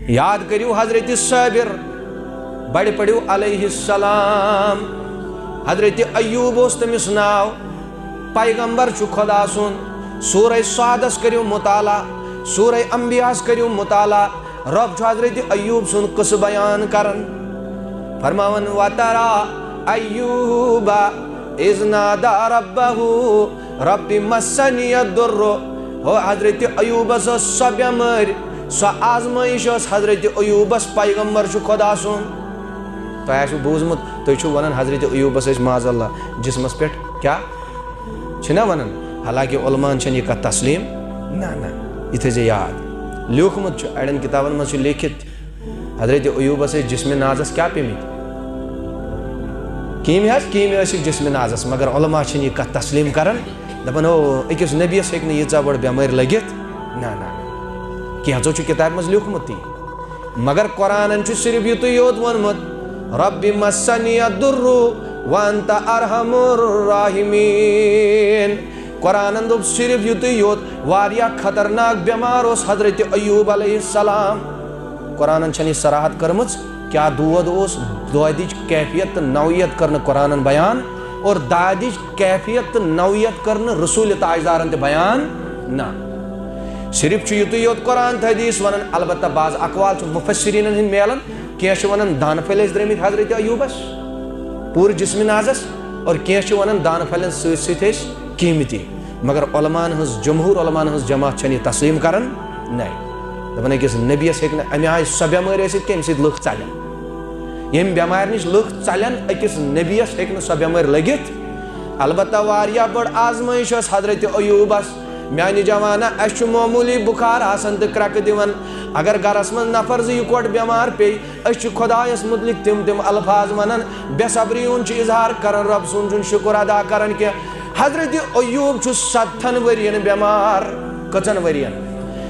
یاد کریو حضرت صابر بڑ پڑیو علیہ السلام. حضرت ایوب اس تمس ناو پیغمبر چھ خدا سن. سورہ سعدس کریو مطالعہ, سورہ انبیاء کریو مطالعہ. رب چھ حضرت ایوب سن قصہ بیان کرن فرماون وَتَرَا ایوب اذ نادى ربه رب مسنی الضر. ہو حضرت ایوبس سو بیمار سو آزمائش حضرت ایوبس پیغمبر چھ خدا سن. تہ بوزمت تھی ونان حضرت ایوبس معاذ اللہ جسمس پہ کیا چھنا ونان. حالانکہ علمان چھن یہ کت تسلیم نا یہ تھے یاد. لیوکھمت اڑین کتابن مز لیکھت حضرت ایوبس جسم نازس کیا پیمت کیمی ٲسِکھ جسم نازس. مگر علما چھن یہ کت تسلیم کران دپان او أکِس نبیس ہیٚکہِ نہٕ ییٖژاہ بٔڑ بٮ۪مٲرۍ لٔگِتھ نا کینٛژو چھُ کتابہِ منٛز لیوٗکھمُت تی. مگر قرآنن چھُ صرف یُتُے یوت ووٚنمُت رب مسنی الضر وانت ارحم الراحمین. قرآنن دوٚپ صرف یُتُے یوت. واریاہ خطرناک بٮ۪مار اوس حضرت ایوب علیہ السلام. قرآنن چھنہٕ یہِ صراحت کٔرمٕژ کیا دود اوس. دودٕچ کیفیت تہٕ نوعیت کٔرنہٕ قرآنن بیان اور دادٕچ کیفیت تہٕ نوعیت کٔرنہٕ رسول تاجدارن تہِ بیان نا. صرف چھُ یُتُے یوت قرآن تہٕ حدیث ونان. البتہ بعض اقوال چھُ مفسرینن ہٕنٛدۍ میلان. کینٛہہ چھِ ونان دانہٕ پھٔلۍ ٲسۍ درٛٲمٕتۍ حضرت ایوبس پوٗرٕ جسمِ نازس اور کینٛہہ چھِ ونان دانہٕ پھلٮ۪ن سۭتۍ سۭتۍ ٲسۍ قیٖمتی. مگر علمان ہٕنٛز جمہوٗر علمان ہٕنٛز جماعت چھنہٕ یہِ تسلیٖم کران نَے. دپان أکِس نبیس ہیٚکہِ نہٕ امہِ آیہِ سۄ بٮ۪مٲرۍ ٲسِتھ کینٛہہ ییٚمہِ سۭتۍ لُکھ ژلن. ییٚمہِ بٮ۪مارِ نِش لُکھ ژلن أکِس نبیس ہیٚکہِ نہٕ سۄ بٮ۪مٲرۍ لٔگِتھ. البتہ واریاہ بٔڑ آزمٲیش ٲس حضرت ایوبس. میانہِ جوانا اَسہِ چھُ معموٗلی بُخار آسان تہٕ کرٛٮ۪کہٕ دِوان. اگر گرس منٛز نفر زٕ یِکوٹہٕ بٮ۪مار پیٚیہِ أسۍ چھِ خۄدایس مُتعلق تِم الفاظ ونان بے صبری ہُنٛد چھُ اظہار کران رب سُنٛد چھُنہٕ شُکر ادا کران کینٛہہ. حضرت ایوب چھُ 7 ؤرین بٮ۪مار. کٔژن ؤرین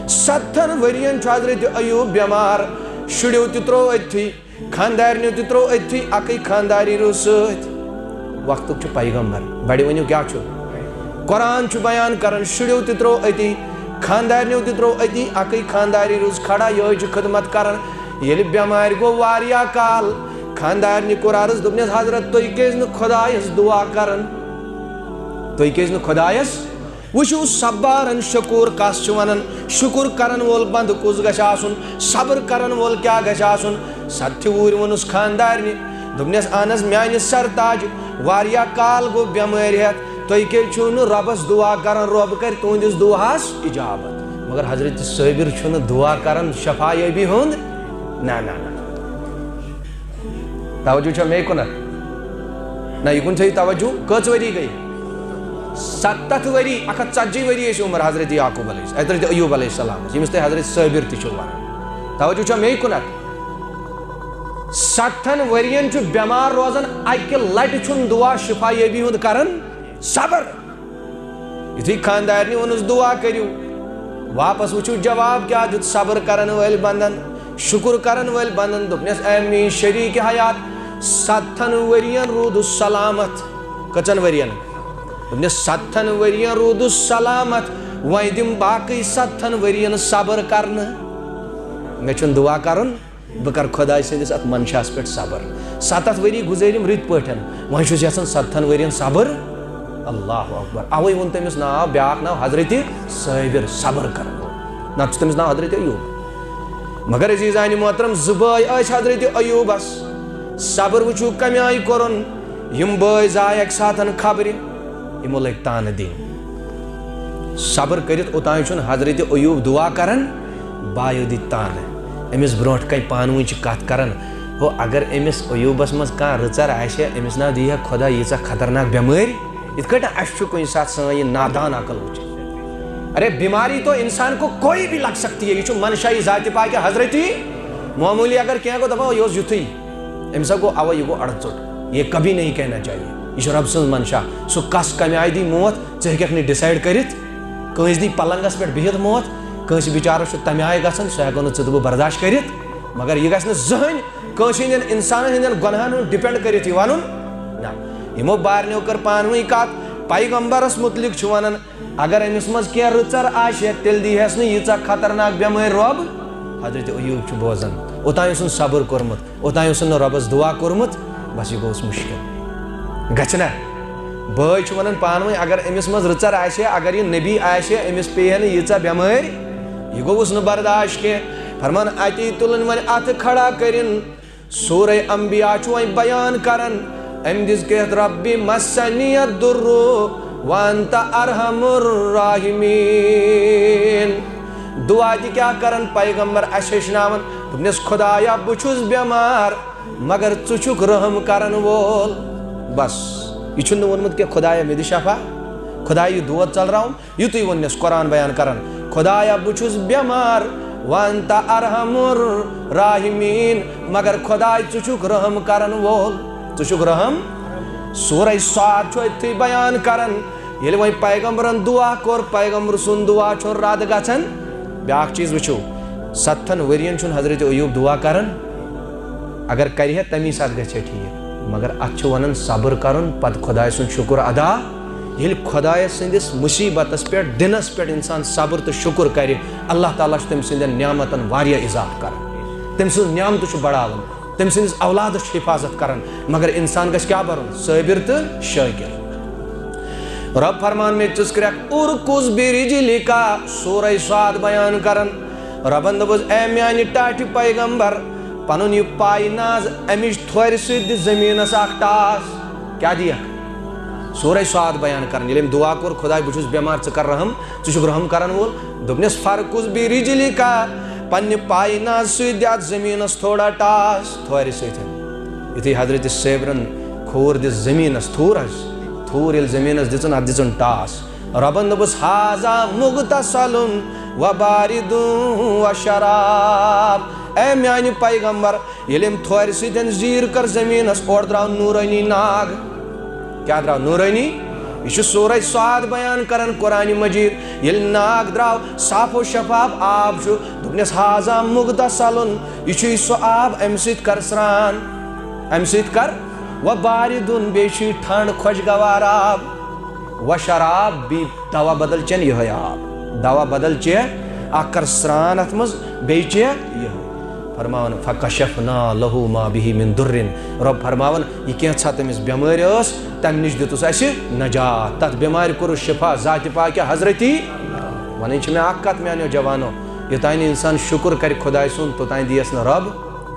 7 ؤرین چھُ حضرت ایوب بٮ۪مار. شُرٮ۪و تہِ ترٛوو أتھی خاندارنیو تہِ ترٛوو أتھی اکٕے خانداری روٗز سۭتۍ. وقتُک چھُ پیغمبر بڑِ ؤنِو کیٛاہ چھُ قرآن چھُ بیان کران. شُرٮ۪و تہِ ترٛوو أتی خاندارنیو تہِ ترٛوو أتی اکٕے خانداری روٗز کھڑا یِہوٚے چھِ خدمت کران. ییٚلہِ بٮ۪مارِ گوٚو واریاہ کال خاندارنہِ کوٚر عرض دوٚپنس حضرت تُہۍ کیٛازِ نہٕ خۄدایس دُعا کران تُہۍ کیٛازِ نہٕ خۄدایس. وٕچھِو صبارن شکوٗر کس چھُ ونان. شُکُر کرن وول بنٛدٕ کُس گژھِ آسُن. صبر کرن وول کیٛاہ گژھِ آسُن. 7 وُہٕرۍ ووٚنُس خاندارنہِ دوٚپنس اہن حظ میانہِ سرتاج واریاہ کال گوٚو بٮ۪مٲرۍ ہٮ۪تھ تُہۍ کیٛازِ چھِو نہٕ رۄبس دُعا کران رۄب کرِ تُہنٛدِس دُعاہس اِجابت. مگر حضرت صابر چھُنہٕ دُعا کران شفا یٲبی ہُنٛد نا توجہ چھا مے کُنتھ نہ یہِ کُن تھٲیِو توجہ. کٔژ ؤری گٔے 7 ؤری 140 ؤری ٲسۍ عمر حضرت یعقوب علیہ حضرت ایوب علیہ السلامس ییٚمِس تُہۍ حضرت صابر تہِ چھِو ونان. توجہ چھا مے کُنتھ 7 ؤرین چھُ بٮ۪مار روزان اکہِ لٹہِ چھُنہٕ دُعا شفا یٲبی ہُنٛد کران. صبر. یُتھُے خاندارنہِ ووٚنُس دُعا کٔرِو واپس وٕچھِو جواب کیٛاہ دیُت. صبر کرن وٲلۍ بنٛدن شُکُر کرن وٲلۍ بنٛدن دوٚپنس اے میٛٲنۍ شریٖکہِ حیات 7 ؤرین روٗدُس سلامت. کٔژن ؤرین دوٚپنس 7 ؤرین روٗدُس سلامت. وۄنۍ دِم باقٕے 7 ؤرین صبر کرنہٕ. مےٚ چھُنہٕ دُعا کرُن بہٕ کرٕ خۄداے سٕنٛدِس اتھ منشاہس پٮ۪ٹھ صبر. 7 ؤری گُزٲرِم رٕتۍ پٲٹھۍ وۄنۍ چھُس یژھان 7 ؤرین صبر. اللہ اکبر. اوے ووٚن تٔمِس ناو بیاکھ ناو حضرت صابر صبر کرن وول. نتہٕ چھُ تٔمِس ناو حضرت ایوب. مگر عزیزانہِ محترم 2 بٲے ٲسۍ حضرت ایوبس. صبر وٕچھِو کمہِ آیہِ کوٚرُن. یِم بٲے زاے اکہِ ساتہٕ خبرِ یِمو لٔگۍ تانہٕ دِنۍ. صبر کٔرِتھ اوٚتانۍ چھُنہٕ حضرت ایوب دُعا کران بایو دِتۍ تانہٕ. أمِس برونٛٹھ کنہِ پانہٕ ؤنۍ چھِ کتھ کران ہو اگر أمِس ایوبس منٛز کانٛہہ رٕژر آسہِ ہے أمِس نہ دی ہا خۄدا ییٖژاہ خطرناک بٮ۪مٲرۍ. یِتھ کٲٹھۍ اَسہِ چھُ کُنہِ ساتہٕ سٲنۍ یہِ نادان عقل وٕچھِتھ. ارے بیماری تو انسان کو کوئی بھی لگ سکتی ہے. یہ چھُ منشائی ذاتِ پاکہِ حضرت معموٗلی اگر کینٛہہ گوٚو دپو یہِ اوس یُتھُے أمِس ہا گوٚو اَوَے یہِ گوٚو اڑٕ ژوٚٹ. یہ کبھی نہیں کہنا چاہیے. یہ چھُ رۄب سٕنٛز منشا. سُہ کس کمہِ آیہِ دی موت ژٕ ہیٚککھ نہٕ ڈِسایڈ کٔرِتھ. کٲنٛسہِ دی پلنٛگس پٮ۪ٹھ بِہِتھ موت کٲنٛسہِ بِچارس چھُ تمہِ آیہِ گژھان سُہ ہٮ۪کو نہٕ ژٕ تہٕ بہٕ برداشت کٔرِتھ. مگر یہِ گژھِ نہٕ زٕہٕنۍ کٲنٛسہِ ہٕنٛدٮ۪ن انسانن ہٕنٛدٮ۪ن گۄنہن ہُنٛد ڈِپٮ۪نٛڈ کٔرِتھ یہِ وَنُن نہ. یِمو بارنیو کٔر پانہٕ ؤنۍ کتھ. پیغمبرس مُتعلق چھُ ونان اگر أمِس منٛز کینٛہہ رٕژر آسہِ تیٚلہِ دی ہٮ۪س نہٕ ییٖژاہ خطرناک بٮ۪مٲرۍ رۄب حضرت ایوب بوزان اوتان صبر کورمت اوتان ربس دعا کورمت بس یہ گوس مشکل گھنا بھائی ونان پانوی اگر امس مز رچر آسے اگر یہ نبی آسے امس پیہ نیچا بیمار یہ گوس نا برداشت کی فرمان اتی تلن ون ات کھڑا کرن سورہ انبیاء وی بیان کرن ام دس کہ ربی مسنی الضر وانت ارحم الراحمین دعا تہ کیا کرن پیغمبر اس ہچناون دپنس خدایا بچھس بیمار مگر ژٕ چھُکھ رحم کرن وول بس یہ چھُنہٕ ووٚنمُت کہ خدایا مے دِ شفا خدایا یہ دود ژلراوُن یُتُے ووٚننس قرآن بیان کرن خدایا بچھس بیمار وانت ارحم الراحمین مگر خدایا ژٕ چھُکھ رحم کرن وول ژٕ چھُکھ رحم سورہ صاد چھُ اتھی بیان کرن ییٚلہِ وۄنۍ پیغمبرن دعا کوٚر پیغمبر سُنٛد دعا چھُنہٕ رد گژھان بیاکھ چیٖز وٕچھو 7 ؤرین چھُنہٕ حضرت ایوب دعا کران اگر کرِ تمی سات گژھِ ٹھیک مگر ات چھُ ونان صبر کرن پتہٕ خداے سُنٛد شکر ادا ییٚلہِ خداے سٕنٛدِس مصیبتس پٮ۪ٹھ دِنس پٮ۪ٹھ انسان صبر تہٕ شکر کرِ اللہ تعالیٰ چھُ تٔمۍ سٕنٛدٮ۪ن نعمتن واریاہ اضافہٕ کران تٔمۍ سٕنٛز نعمتہٕ چھُ بڑاوان تٔمۍ سٕنٛدِس اولادس چھُ حفاظت کران مگر انسان گژھِ کیٛاہ بنُن صٲبر تہٕ شٲکر رب فرمان میں ژٕس کرکھ ارکز برجلکا سورہ صاد بیان کرن ربن دوٚپُس اے میانہِ ٹاٹھہِ پیغمبر پنُن یہ پاے ناز امچ تھورِ سۭتۍ دِ زمینس اکھ ٹاس کیا دِیکھ سورہ صاد بیان کرن ییٚلہِ أمۍ دعا کوٚر خداے بہٕ چھُس بیمار ژٕ کر رحم ژٕ چھُکھ رحم کرن وول دوٚپنس فرکز برجلکا پننہِ پاے ناز سۭتۍ دِ اتھ زمینس تھوڑا ٹاس تھورِ سۭتۍ یُتھُے حضرت صٲبرن کھوٗر دِژ زمینس تھوٗر حظ تھوٗر ییٚلہِ زمینس دِژن اتھ دِژن ٹاس ربن دوٚپُس ہاذا مغتسل وبارد وشراب اے میانہِ پیغمبر ییٚلہِ أمۍ تھورِ سۭتۍ زیٖر کٔر زمینس اورٕ درٛاو نوٗرٲنی ناگ کیٛاہ درٛاو نوٗرٲنی یہ چھُ سورہ صاد بیان کرن قرآن مجید ییٚلہِ ناگ درٛاو صاف و شفاف آب چھُ دوٚپنس ہاذا مغتسلن یہ چھُے سُہ آب امہِ سۭتۍ کر سرٛان امہِ سۭتۍ کر وباردُن بیٚیہِ چھُے ٹھنڈ خۄشگوار آب وشراب بیٚیہِ دوا بدل چٮ۪ن یِہوٚے آب دوا بدل چے اکھ کر سرٛان اتھ منٛز بیٚیہِ چے یِہوٚے فرماون فکشفنا لہو ما بِہِ من دُرِن رب فرماون یہ کینٛژھا تٔمِس بٮ۪مٲرۍ ٲس تمہِ نِش دِتُس اسہِ نجات تتھ بٮ۪مارِ کوٚرُس شفا ذاتِ پاکہِ حضرتی ونٕنۍ چھِ مےٚ اکھ کتھ میانیو جوانو یوٚتانۍ نہٕ انسان شکر کرِ خۄداے سُنٛد توٚتانۍ دِیس نہٕ رب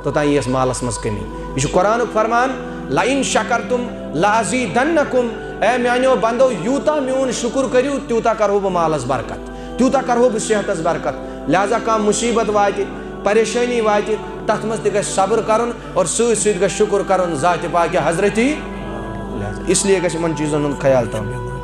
توٚتانۍ ییٖیس مالس منٛز کٔمی یہ چھُ قرآنُک فرمان لئن شکرتم لازیدنکم اے میانیو بندو یوٗتاہ میون شکر کٔرِو تیوٗتاہ کرہو بہٕ مالس برکت تیوٗتاہ کرہو بہٕ صحتس برکت لہذا کانٛہہ مُصیبت واتہِ پریشانی واتہِ تتھ منٛز تہِ گژھِ صبر کرُن اور سۭتۍ سۭتۍ گژھِ شکر کرُن ذاتِ پاکہِ حضرتی لہذا اس لیے گژھِ یِمن چیٖزن ہُنٛد خیال تھاوُن